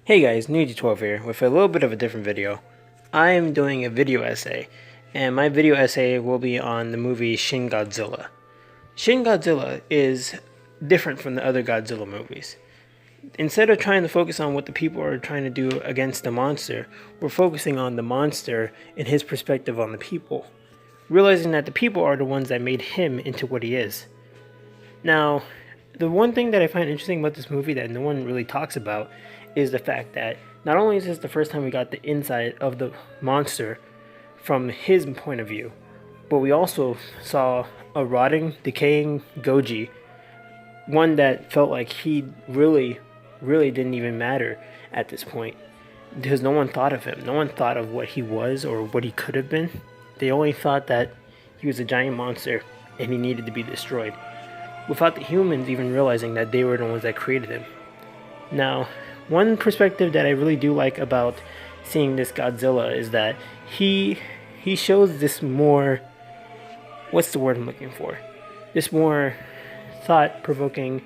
Hey guys, Newty12 here with a little bit of a different video. I am doing a video essay, and my video essay will be on the movie Shin Godzilla. Shin Godzilla is different from the other Godzilla movies. Instead of trying to focus on what the people are trying to do against the monster, we're focusing on the monster and his perspective on the people, realizing that the people are the ones that made him into what he is. Now, the one thing that I find interesting about this movie that no one really talks about is the fact that not only is this the first time we got the inside of the monster from his point of view, but we also saw a rotting, decaying Goji, one that felt like he really didn't even matter at this point, because no one thought of him. No one thought of what he was or what he could have been. They only thought that he was a giant monster and he needed to be destroyed, without the humans even realizing that they were the ones that created him. Now, one perspective that I really do like about seeing this Godzilla is that he shows this more, what's the word I'm looking for? This more thought-provoking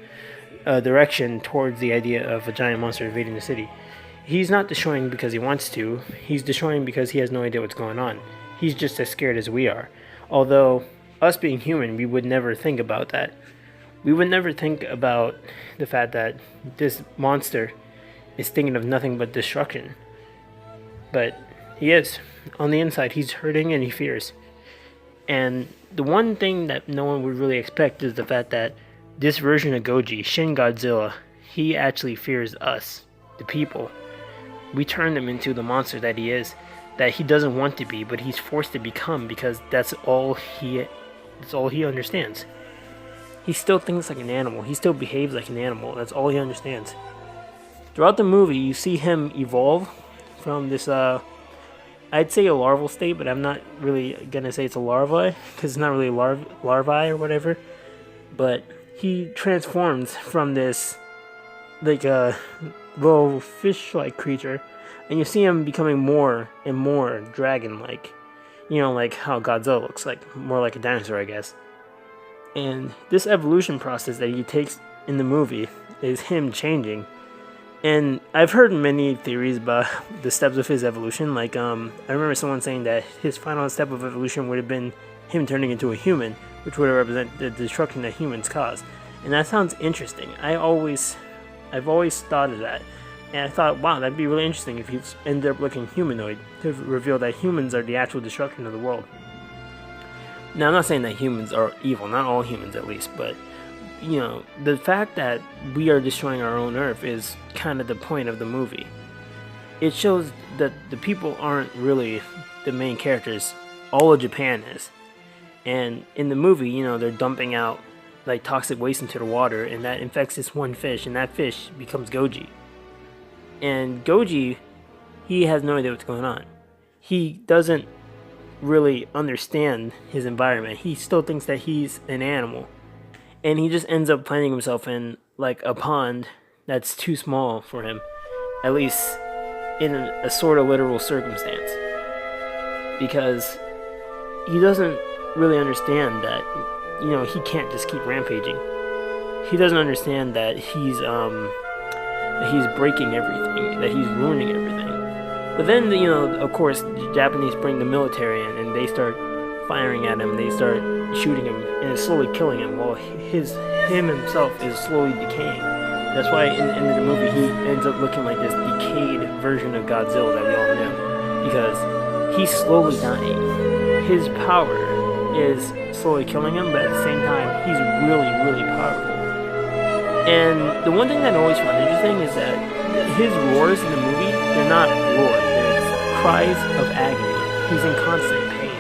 direction towards the idea of a giant monster invading the city. He's not destroying because he wants to, he's destroying because he has no idea what's going on. He's just as scared as we are. Although, us being human, we would never think about that. We would never think about the fact that this monster is thinking of nothing but destruction. But he is. On the inside, he's hurting and he fears. And the one thing that no one would really expect is the fact that this version of Goji, Shin Godzilla, he actually fears us, the people. We turned him into the monster that he is, that he doesn't want to be, but he's forced to become because that's all he understands. He still thinks like an animal. He still behaves like an animal. That's all he understands. Throughout the movie, you see him evolve from this, I'd say a larval state, but I'm not really going to say it's a larva, because it's not really larvae or whatever. But he transforms from this, like a little fish-like creature, and you see him becoming more and more dragon-like. You know, like how Godzilla looks like, more like a dinosaur, I guess. And this evolution process that he takes in the movie is him changing. And I've heard many theories about the steps of his evolution. Like, I remember someone saying that his final step of evolution would have been him turning into a human, which would represent the destruction that humans caused. And that sounds interesting. I've always thought of that. And I thought, wow, that'd be really interesting if he ended up looking humanoid, to reveal that humans are the actual destruction of the world. Now, I'm not saying that humans are evil, not all humans at least, but, you know, the fact that we are destroying our own Earth is kind of the point of the movie. It shows that the people aren't really the main characters. All of Japan is. And in the movie, you know, they're dumping out like toxic waste into the water, and that infects this one fish, and that fish becomes Goji. And Goji, he has no idea what's going on. He doesn't really understand his environment. He still thinks that he's an animal. And he just ends up finding himself in like a pond that's too small for him, at least in a sort of literal circumstance, because he doesn't really understand that, you know, he can't just keep rampaging. He doesn't understand that he's breaking everything, that he's ruining everything. But then, you know, of course, the Japanese bring the military in, and they start firing at him, they start shooting him, and it's slowly killing him, while him himself is slowly decaying. That's why in the end of the movie, he ends up looking like this decayed version of Godzilla that we all know, because he's slowly dying. His power is slowly killing him, but at the same time, he's really powerful. And the one thing that I always found interesting is that his roars in the movie, they're not roars, they're cries of agony. He's in constant pain.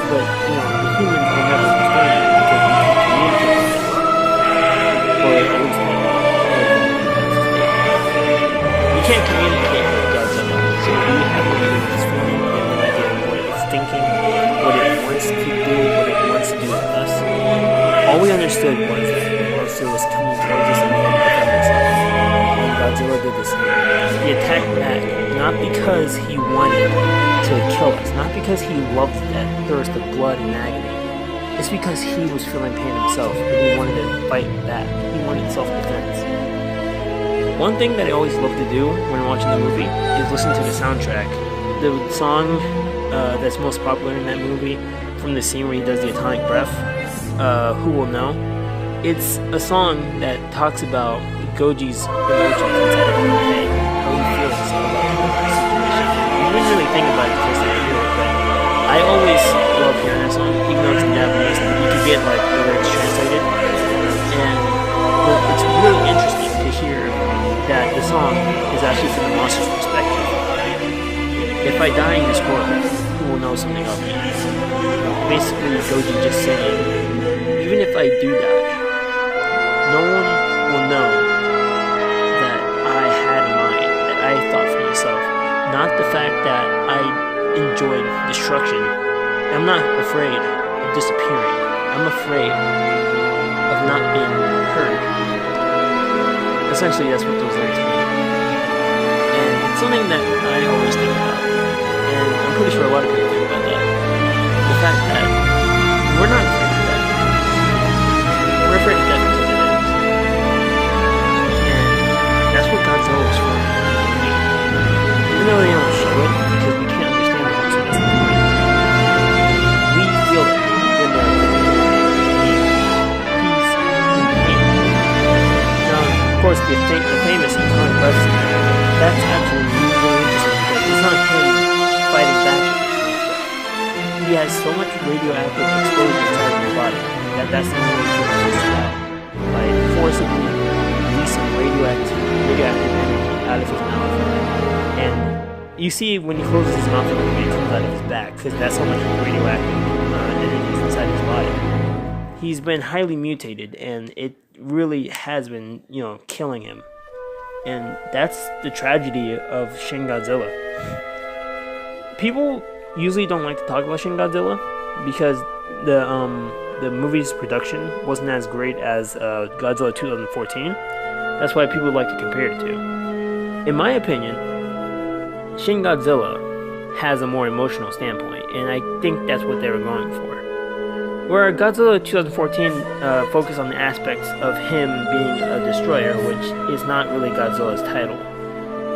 But, you know, the humans will never understand it because we can communicate with them. Or at least, we can't communicate with Godzilla, so we have no idea what it's feeling, we have no idea what it's thinking, what it wants to do, what it wants to do with us. All we understood was that the monster was coming towards us and we had to defend ourselves. When Godzilla did this, he attacked back, not because he wanted to kill us, not because he loved that thirst of blood and agony. It's because he was feeling pain himself and he wanted to fight back. He wanted self-defense. One thing that I always love to do when watching the movie is listen to the soundtrack. The song that's most popular in that movie, from the scene where he does the atomic breath, Who Will Know? It's a song that talks about Goji's emotions inside of his head, how he feels about the situation. You wouldn't really think about it the first time you hear it, but I always love hearing that song, even though it's in Japanese. You can get like the lyrics translated, and it's really interesting to hear that the song is actually from the monster's perspective. If I die in this world, who will know something of me? Basically, Goji just saying, even if I do die, no one will know that I had a mind, that I thought for myself. Not the fact that I enjoyed destruction. I'm not afraid of disappearing. I'm afraid of not being heard. Essentially, that's what those lyrics mean. And it's something that I always think about. And I'm pretty sure a lot of people think about that. The fact that we're not afraid of death. We're afraid of death because it ends. And that's what Godzilla is for. Even though they don't show it, because we can't understand the monster that's the point. We feel it when they're he's in pain. Now, of course, the famous atomic breath scene, that's actually really interesting because it's not him fighting back with the atomic breath. He has so much radioactive exposure inside of his body that that's the only way he can push it out by forcibly releasing radioactive energy out of his mouth. And you see when he closes his mouth, it comes out of his back because that's how much radioactive energy is inside his body. He's been highly mutated, and it really has been, killing him. And that's the tragedy of Shin Godzilla. People usually don't like to talk about Shin Godzilla because the movie's production wasn't as great as Godzilla 2014. That's why people like to compare it to. In my opinion, Shin Godzilla has a more emotional standpoint, and I think that's what they were going for. Where Godzilla 2014 focused on the aspects of him being a destroyer, which is not really Godzilla's title.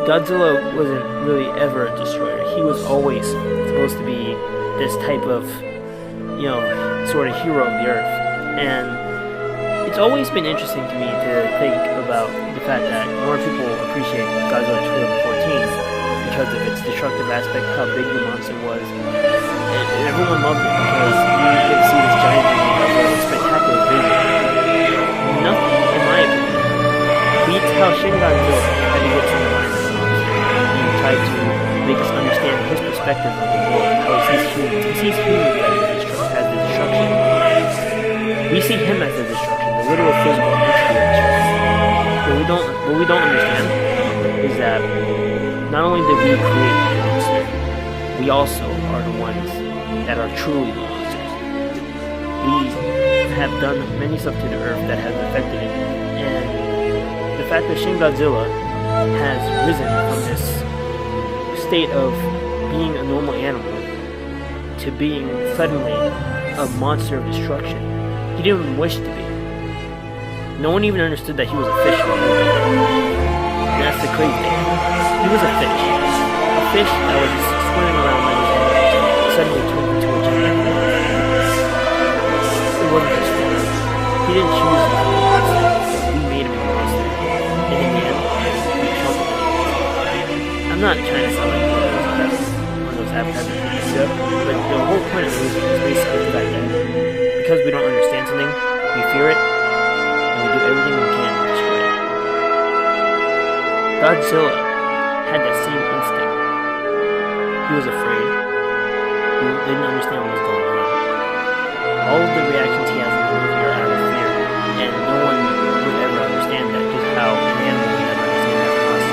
Godzilla wasn't really ever a destroyer. He was always supposed to be this type of, sort of hero of the earth. And it's always been interesting to me to think about the fact that more people appreciate Godzilla 2014 because of its destructive aspect, how big the monster was. And everyone loved it because you get to see this giant being of spectacular vision. Nothing, in my opinion, beats how Shin Godzilla had to get to the mind of the monster. He tried to make us understand his perspective of the world, how he sees humans. He sees humans as the destruction. We see him as the destruction, the literal physical entity of destruction. What we don't understand is that not only did we create the monster, we also are the ones that are truly the monsters. We have done many stuff to the earth that has affected it, and the fact that Shin Godzilla has risen from this state of being a normal animal to being suddenly a monster of destruction. He didn't even wish to be. No one even understood that he was a fish in the movie. And that's the crazy thing. He was a fish. A fish that was just swimming around like his head, suddenly turned into a giant monster. It wasn't his fault. He didn't choose to be a monster. We made him a monster. And in the end, we killed him. I'm not trying to sound like one of those advertising stuff, but the whole point of the movie is basically the fact that because we don't understand something, we fear it, and we do everything we can to destroy it. Godzilla had that same instinct. He was afraid. He didn't understand what was going on. All of the reactions he has in the movie are out of fear, and no one would ever understand that, just how an animal would never understand that from us.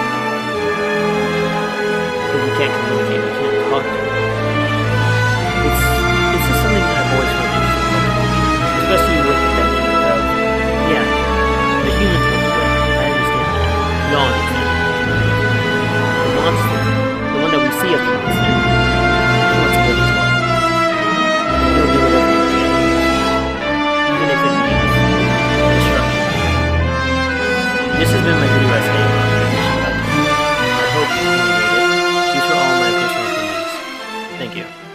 Because we can't communicate, we can't talk to him. It's just something that I've always found interesting about the movie, especially with the dynamic of, the humans want to win. I understand that. We all understand that. The monster, the one that we see as the monster, he wants to win as well. And he'll do whatever he can, even if it means destruction. This has been my video essay. Thank you.